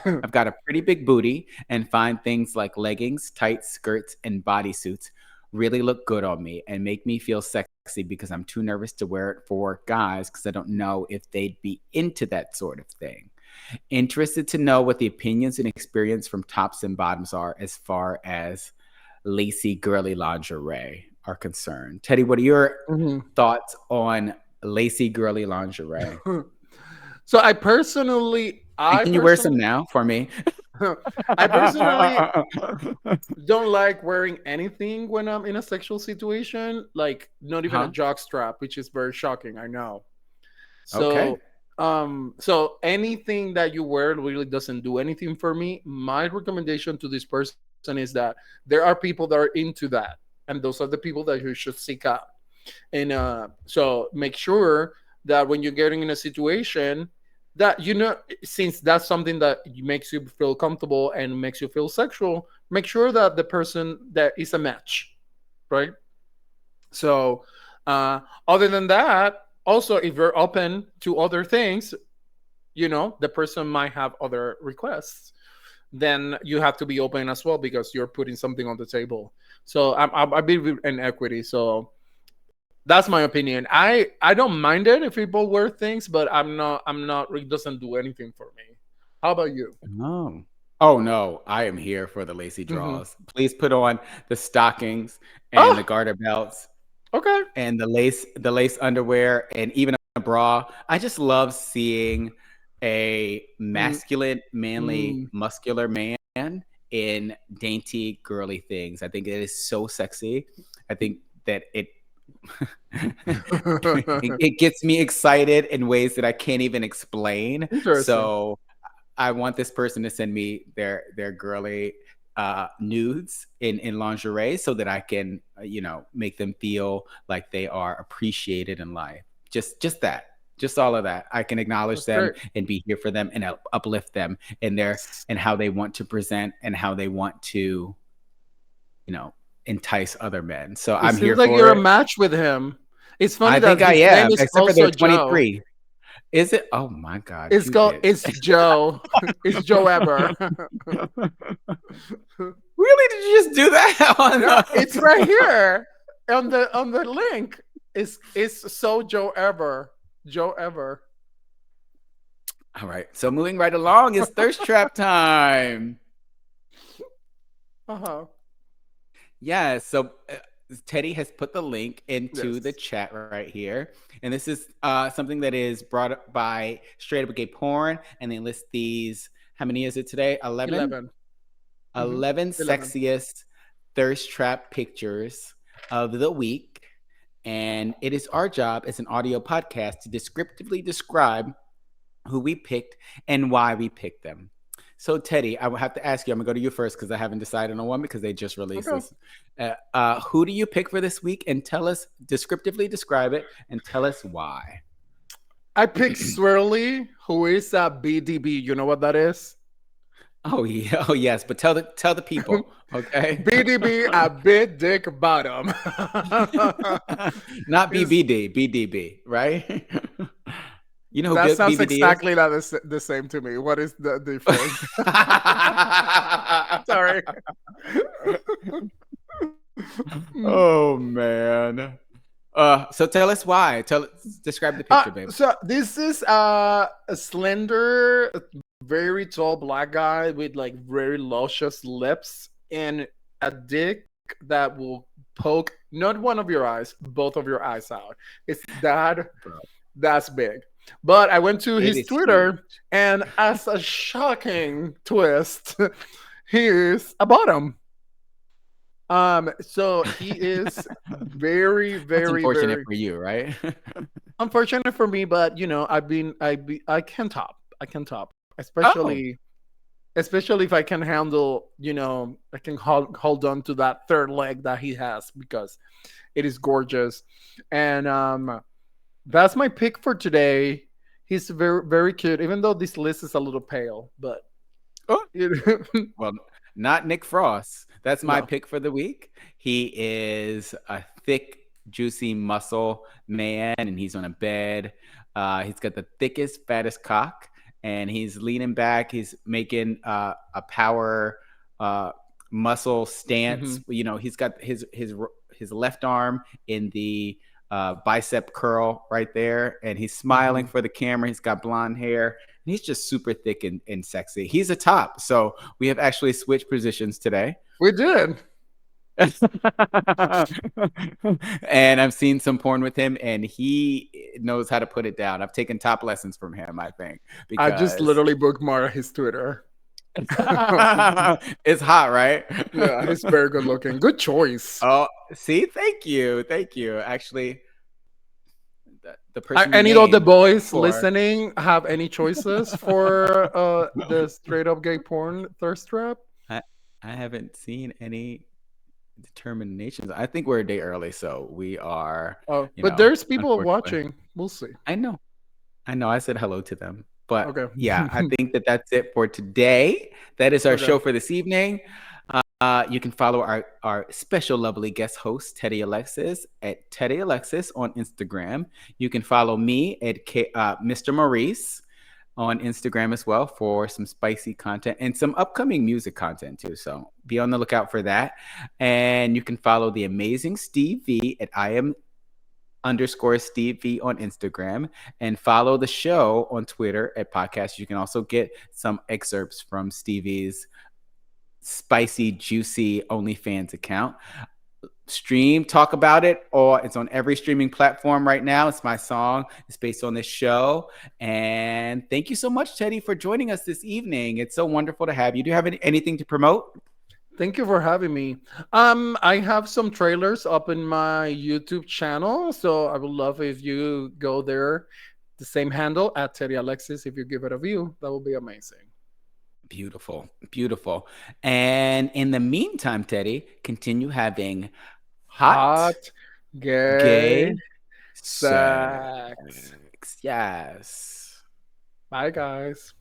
I've got a pretty big booty and find things like leggings, tight skirts, and bodysuits really look good on me and make me feel sexy, because I'm too nervous to wear it for guys because I don't know if they'd be into that sort of thing. Interested to know what the opinions and experience from tops and bottoms are as far as lacy girly lingerie. are concerned. Teddy, what are your Mhm. thoughts on lacy girly lingerie? So And can you wear some now for me? I personally don't like wearing anything when I'm in a sexual situation, like not even a Huh? jock strap, which is very shocking. I know. Okay. So, so anything that you wear really doesn't do anything for me. My recommendation to this person is that there are people that are into that, and those are the people that you should seek out. And so make sure that when you're getting in a situation that since that's something that makes you feel comfortable and makes you feel sexual, make sure that the person that is a match, right? So, other than that, also if you're open to other things, the person might have other requests. Then you have to be open as well because you're putting something on the table. So I believe in equity. So that's my opinion. I don't mind it if people wear things, but I'm not. It doesn't do anything for me. How about you? No. Oh no, I am here for the lacy Mm-hmm. draws. Please put on the stockings and the Oh, garter belts okay. and the lace underwear and even a bra. I just love seeing a Mm, masculine, manly, mm. muscular man in dainty, girly things. I think it is so sexy. I think that it gets me excited in ways that I can't even explain. Interesting. So I want this person to send me their girly nudes in lingerie so that I can make them feel like they are appreciated in life. Just that. Just all of that. I can acknowledge That's them great. and be here for them and uplift them in their and how they want to present and how they want to, entice other men. So It I'm here seems like for you're a it. match with him. It's funny I think that I his name am, is except for they're also Joe. 23. Is it? Oh my God, It's you called bitch. it's Joe. It's Joe Ever. Really? Did you just do that on Yeah, it's right the... here on the link. It's so Joe Ever. Joe Ever. All right. So moving right along is thirst trap time. Uh-huh. Yeah. So Teddy has put the link into the Yes. chat right here, and this is something that is brought up by Straight Up Gay Porn, and they list these. How many is it today? 11? 11. Mm-hmm. 11 11. sexiest thirst trap pictures of the week. And it is our job as an audio podcast to descriptively describe who we picked and why we picked them. So, Teddy, I will have to ask you. I'm gonna go to you first because I haven't decided on one because they just released Okay. this. Who do you pick for this week? And tell us, descriptively describe it, and tell us why. I picked Swirly, who is a BDB. You know what that is? Oh yeah, oh yes, but tell the people, okay? BDB, a big dick bottom. Not Is BBD, BDB, right? You know who That sounds BBD is? exactly not the same to me. What is the difference? Sorry. Oh man. So tell us why. Describe the picture, babe. So this is a slender, very tall black guy with like very luscious lips and a dick that will poke not one of your eyes, both of your eyes out. It's Bro, that's big. But I went to it his is huge. Twitter, and as a shocking twist, he is a bottom. So he is very, That's very, unfortunate very for you, right? unfortunate for me. But I can top. I can top, Oh, especially if I can handle. I can hold on to that third leg that he has because it is gorgeous, and that's my pick for today. He's very, very cute, even though this list is a little pale. But oh. it, Well, not Nick Frost. That's my no, pick for the week. He is a thick, juicy muscle man, and he's on a bed. He's got the thickest, fattest cock, and he's leaning back. He's making a power muscle hmm stance. He's got his left arm in the bicep curl right there, and he's smiling hmm for the camera. He's got blonde hair. And he's just super thick and sexy. He's a top. So we have actually switched positions today. we did. And I've seen some porn with him, and he knows how to put it down. I've taken top lessons from him, I think, I just because literally bookmarked his Twitter. it's hot, right? Yeah, he's very good looking. Good choice. Oh, see, thank you, thank you. Actually, the person you Any of the named boys for listening have any choices for the straight up gay porn thirst trap? I, I haven't seen any determinations. I think we're a day early, so we are, Oh, but there's people unfortunately. watching. We'll see. I know. I know. I said hello to them. But Okay. yeah, I think that that's it for today. That is our Okay. show for this evening. You can follow our special lovely guest host, Teddy Alexis, at Teddy Alexis on Instagram. You can follow me at Mr. Maurice on Instagram as well for some spicy content and some upcoming music content too. So be on the lookout for that. And you can follow the amazing Steve V at I am underscore Steve V on Instagram and follow the show on Twitter at podcast. You can also get some excerpts from Stevie's spicy, juicy OnlyFans account. Stream, talk about it, or it's on every streaming platform right now. It's my song. It's based on this show. And thank you so much, Teddy, for joining us this evening. It's so wonderful to have you. Do you have anything to promote? Thank you for having me. I have some trailers up in my YouTube channel, so I would love if you go there, the same handle at Teddy Alexis. If you give it a view, that would be amazing. Beautiful, beautiful. And in the meantime, Teddy, continue having hot, Hot, gay, gay sex. sex. Yes. Bye, guys.